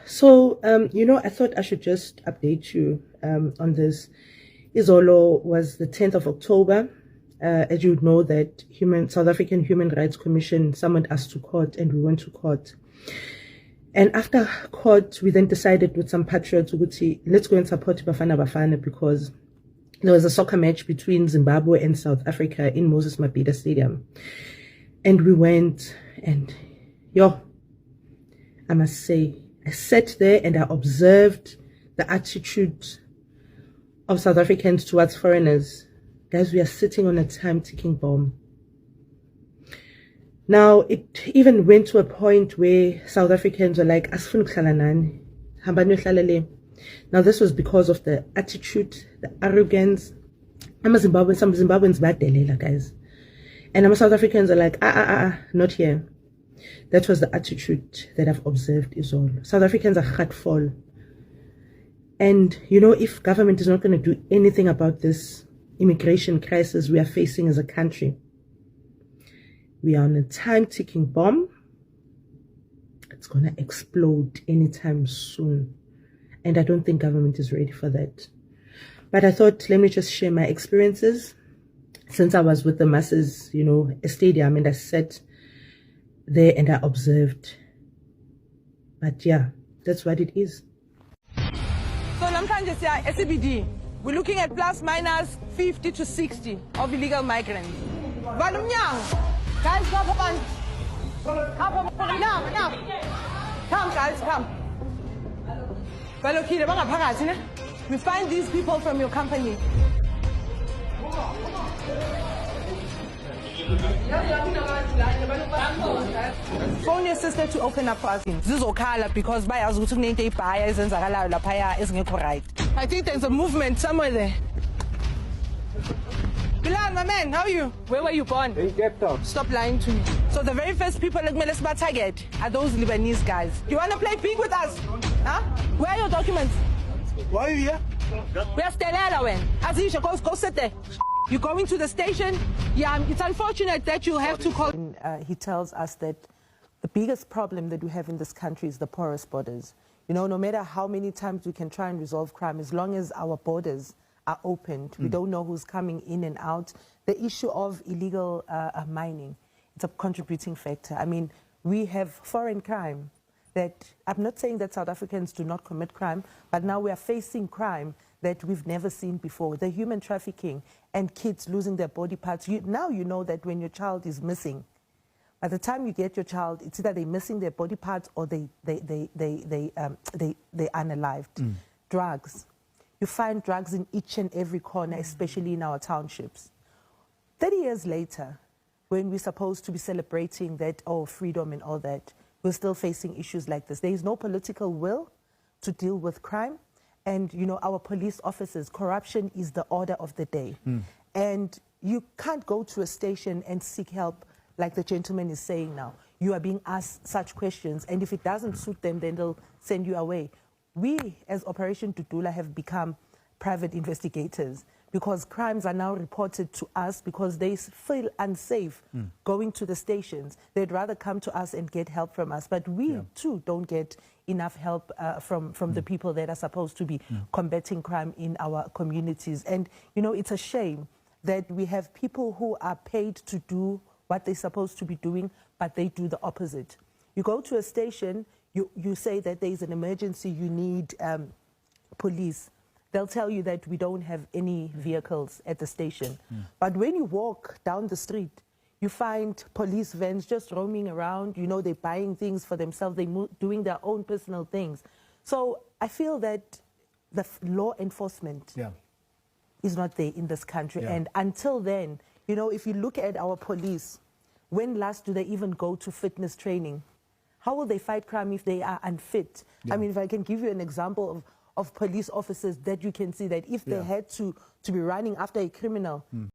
So, I thought I should just update you on this. Izolo was the 10th of October. As you would know, that South African Human Rights Commission summoned us to court, and we went to court. And after court, we then decided with some patriots, let's go and support Bafana Bafana, because there was a soccer match between Zimbabwe and South Africa in Moses Mabhida Stadium. And we went, and I must say, I sat there and I observed the attitude of South Africans towards foreigners. Guys, we are sitting on a time-ticking bomb. Now, it even went to a point where South Africans were like, Asifuni ukuhlala nani, hambani niyohlala. Now, this was because of the attitude, the arrogance. Some Zimbabweans badelela, guys. And South Africans are like, not here. That was the attitude that I've observed is all. South Africans are heartful. And, if government is not going to do anything about this immigration crisis we are facing as a country, we are on a time-ticking bomb. It's going to explode anytime soon. And I don't think government is ready for that. But I thought, let me just share my experiences. Since I was with the masses, a stadium, and I sat there and I observed. But yeah, that's what it is. So namhlanje siya SABD, we're looking at plus minus 50 to 60 of illegal migrants. Guys, come guys, come. We find these people from your company. Phone your sister to open up for us. This is Okala because by us I think there's a movement somewhere there. Bilal, my man, how are you? Where were you born? In Cape Town. Stop lying to me. So the very first people like Melisma target are those Lebanese guys. You want to play big with us? Huh? Where are your documents? Why are you here? Where's Stelela when? Azisha, go sit there. You're going to the station? Yeah, it's unfortunate that you have to call. He tells us that the biggest problem that we have in this country is the porous borders. No matter how many times we can try and resolve crime, as long as our borders are opened, we don't know who's coming in and out. The issue of illegal mining, it's a contributing factor. I mean, we have foreign crime that, I'm not saying that South Africans do not commit crime, but now we are facing crime that we've never seen before. The human trafficking and kids losing their body parts. Now you know that when your child is missing, by the time you get your child, it's either they're missing their body parts or they unalived. Drugs. You find drugs in each and every corner, especially in our townships. 30 years later, when we're supposed to be celebrating that, freedom and all that, we're still facing issues like this. There is no political will to deal with crime. And, our police officers, corruption is the order of the day. And you can't go to a station and seek help like the gentleman is saying now. You are being asked such questions, and if it doesn't suit them, then they'll send you away. We, as Operation Dudula, have become private investigators because crimes are now reported to us because they feel unsafe going to the stations. They'd rather come to us and get help from us. But we, too, don't get enough help from the people that are supposed to be combating crime in our communities. And, it's a shame that we have people who are paid to do what they're supposed to be doing, but they do the opposite. You go to a station, you say that there's an emergency, you need police. They'll tell you that we don't have any vehicles at the station. But when you walk down the street, you find police vans just roaming around. They're buying things for themselves. They're doing their own personal things. So I feel that the law enforcement is not there in this country. And until then, if you look at our police, when last do they even go to fitness training? How will they fight crime if they are unfit? I mean, if I can give you an example of police officers that you can see that if they had to be running after a criminal,